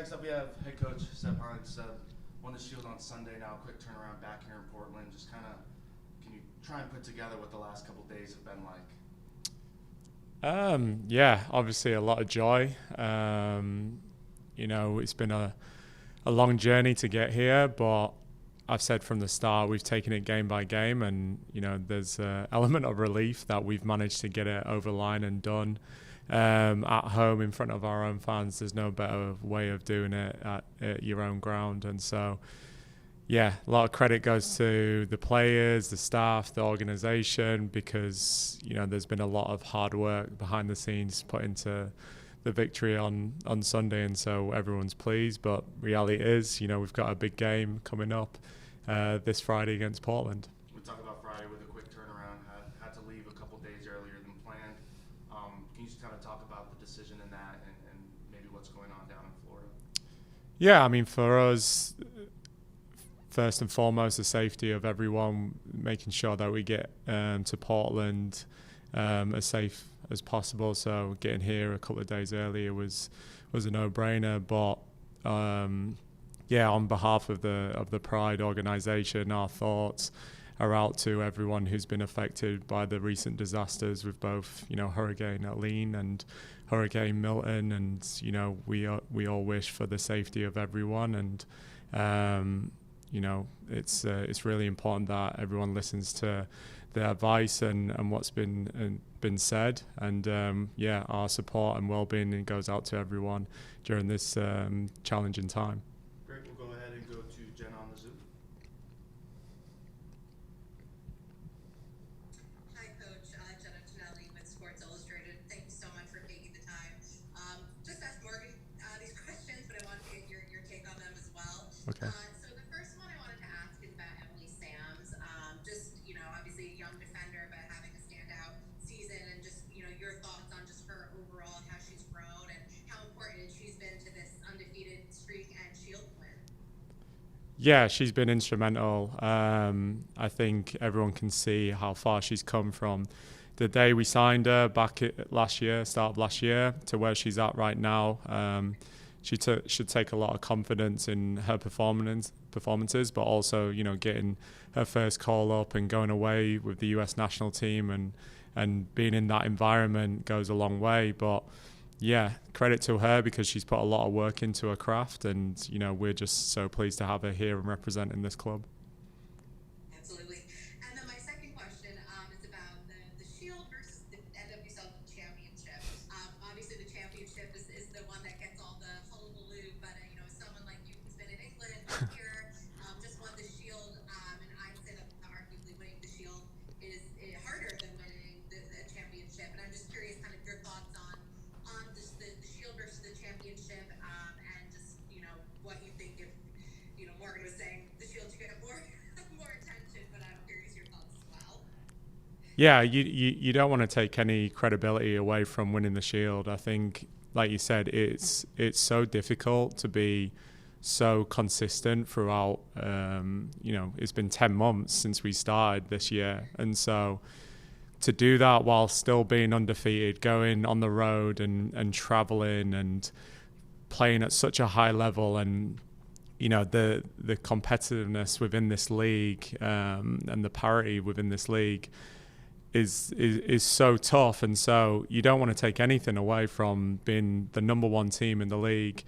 Next up, we have head coach Seb Hines. Won the Shield on Sunday now. Quick turnaround back here in Portland. Just kind of, can you try and put together what the last couple days have been like? Yeah, obviously a lot of joy. It's been a long journey to get here, but I've said from the start we've taken it game by game, and there's an element of relief that we've managed to get it over the line and done at home in front of our own fans. There's no better way of doing it at your own ground, and so yeah, a lot of credit goes to the players, the staff, the organisation, because there's been a lot of hard work behind the scenes put into the victory on Sunday, and so everyone's pleased. But reality is, we've got a big game coming up this Friday against Portland. We talk about Friday with a quick turnaround. Had to leave a couple days earlier than planned. Can you just kind of talk about the decision in that and maybe what's going on down in Florida? Yeah, I mean, for us, first and foremost, the safety of everyone, making sure that we get to Portland as safe as possible. So getting here a couple of days earlier was a no-brainer. But on behalf of the Pride organisation, our thoughts are out to everyone who's been affected by the recent disasters with both Hurricane Helene and Hurricane Milton, and we all wish for the safety of everyone, and it's really important that everyone listens to the advice and what's been said, and our support and well-being goes out to everyone during this challenging time. Great, we'll go ahead and go to Jen on the Zoom. Hi, Coach. Jenna Tonelli with Sports Illustrated. Thank you so much for taking the time. Just asked Morgan these questions, but I wanted to get your take on them as well. Okay. So the first one I wanted to ask is about Emily Sams. Obviously a young defender, but having a standout season, and just, your thoughts on just her overall and how she's grown and how important she's been to this undefeated streak and Shield win. Yeah, she's been instrumental. I think everyone can see how far she's come from the day we signed her back start of last year, to where she's at right now. She should take a lot of confidence in her performances, but also, getting her first call up and going away with the US national team and being in that environment goes a long way. But yeah, credit to her, because she's put a lot of work into her craft, and we're just so pleased to have her here and representing this club. Absolutely. And then my second question is about the Shield versus the NWSL Championship. Obviously, the championship is the one that gets all the hullabaloo, but someone like you who's been in England here, just won the Shield, and I'd say that arguably winning the Shield is harder than winning the championship. And I'm just curious, kind of your thoughts on just the Shield versus the championship, and just what you think. If Morgan was saying the Shield should get more attention, but I'm curious your thoughts as well. Yeah, you don't want to take any credibility away from winning the Shield. I think, like you said, it's so difficult to be so consistent throughout. It's been 10 months since we started this year, and so to do that while still being undefeated, going on the road and traveling and playing at such a high level, and the competitiveness within this league, and the parity within this league is so tough. And so you don't want to take anything away from being the number one team in the league,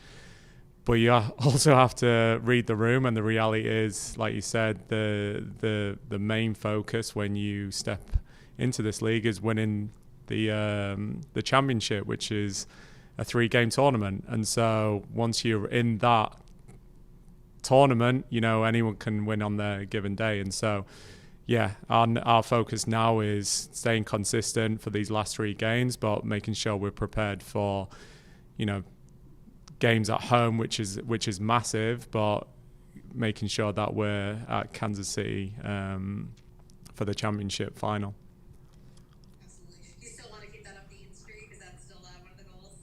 but you also have to read the room. And the reality is, like you said, the main focus when you step into this league is winning the championship, which is a 3-game tournament. And so once you're in that tournament, anyone can win on their given day. And so yeah, our focus now is staying consistent for these last 3 games, but making sure we're prepared for games at home, which is massive, but making sure that we're at Kansas City for the championship final. Absolutely. You still want to keep that upbeat streak? Is that still one of the goals?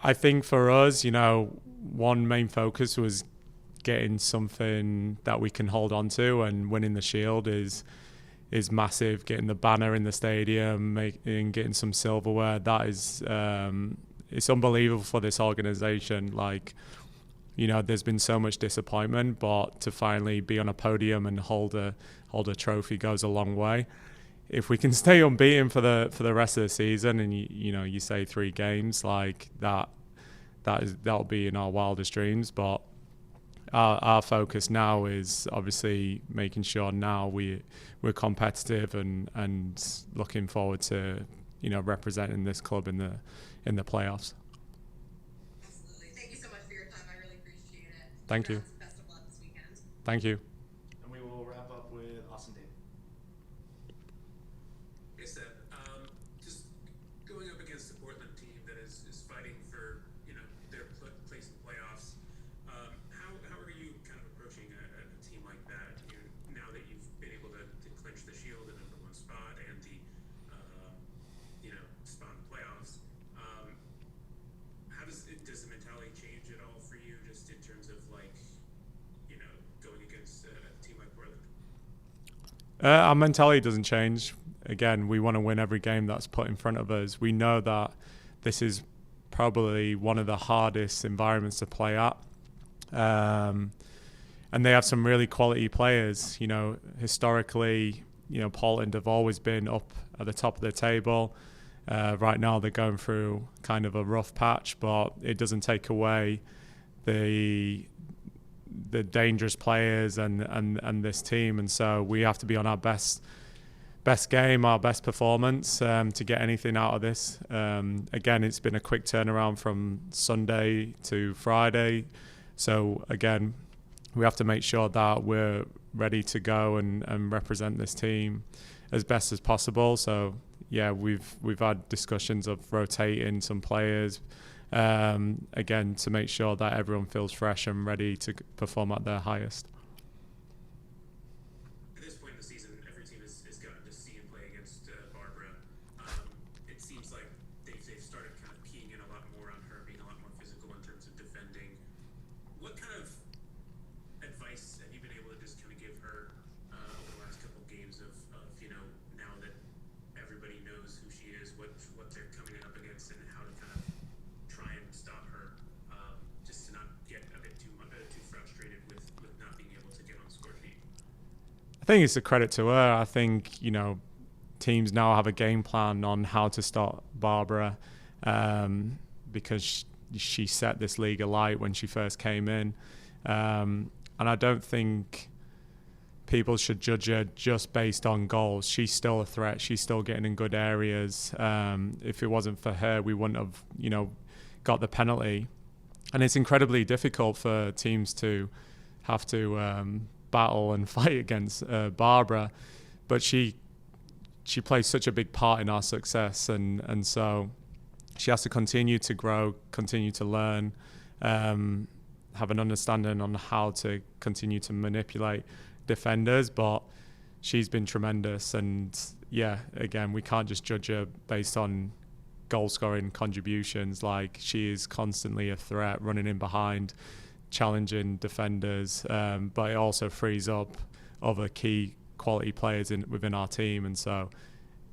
I think for us, one main focus was getting something that we can hold on to, and winning the Shield is massive. Getting the banner in the stadium, getting some silverware, that is it's unbelievable for this organization. Like, there's been so much disappointment, but to finally be on a podium and hold a trophy goes a long way. If we can stay unbeaten for the rest of the season, and you say 3 games, like that'll be in our wildest dreams. But our focus now is obviously making sure now we're competitive and looking forward to representing this club in the playoffs. Absolutely. Thank you so much for your time. I really appreciate it. Thank you. Best of luck this weekend. Thank you. And we will wrap up with Austin David. Hey Seb, just going up against the Portland team that is fighting for their place in the playoffs. How are you kind of approaching a team like that? Now that you've been able to clinch the Shield and number 1 spot and the spot in the playoffs. How does the mentality change at all for you, just in terms of going against a team like Portland? Our mentality doesn't change. Again, we want to win every game that's put in front of us. We know that this is probably one of the hardest environments to play at. And they have some really quality players. Historically, Portland have always been up at the top of the table. Right now they're going through kind of a rough patch, but it doesn't take away the dangerous players and this team. And so we have to be on our best game, our best performance to get anything out of this. Again, it's been a quick turnaround from Sunday to Friday. So again, we have to make sure that we're ready to go and represent this team as best as possible. So yeah, we've had discussions of rotating some players, again, to make sure that everyone feels fresh and ready to perform at their highest. At this point in the season, every team has gotten to see and play against Barbara. It seems like they've started kind of keying in a lot more on her, being a lot more physical in terms of defending. What kind of advice have you been able to just kind of give her over the last couple of games of now that everybody knows who she is, what they're coming up against, and how to kind of try and stop her, just to not get a bit too frustrated with not being able to get on the score sheet? I think it's a credit to her. I think, teams now have a game plan on how to stop Barbara, because she set this league alight when she first came in. And I don't think people should judge her just based on goals. She's still a threat. She's still getting in good areas. If it wasn't for her, we wouldn't have, got the penalty. And it's incredibly difficult for teams to have to battle and fight against Barbara, but she plays such a big part in our success, and so she has to continue to grow, continue to learn, have an understanding on how to continue to manipulate defenders. But she's been tremendous, and yeah, again, we can't just judge her based on goal scoring contributions. Like, she is constantly a threat, running in behind, challenging defenders, but it also frees up other key quality players within our team. And so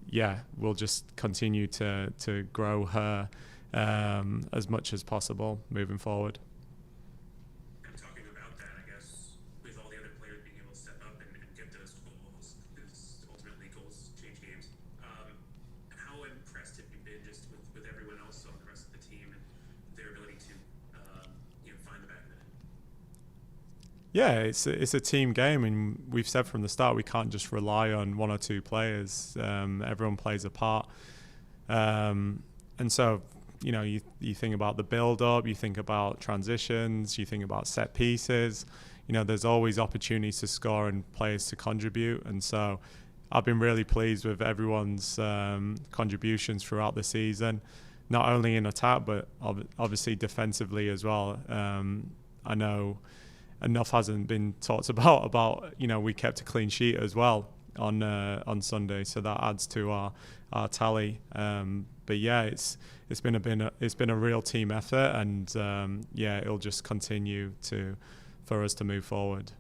yeah, we'll just continue to grow her as much as possible moving forward. And talking about that, I guess, with all the other players being able to step up and get those goals, because ultimately goals change games. How impressed have you been just with everyone else on the rest of the team and their ability to find the back of the net? Yeah, it's a team game, and we've said from the start we can't just rely on one or two players. Everyone plays a part, and so you think about the build-up, you think about transitions, you think about set pieces. There's always opportunities to score and players to contribute, and so I've been really pleased with everyone's contributions throughout the season, not only in attack but obviously defensively as well. I know enough hasn't been talked about we kept a clean sheet as well on Sunday, so that adds to our tally. But yeah, it's been a real team effort, and yeah, it'll just continue for us to move forward.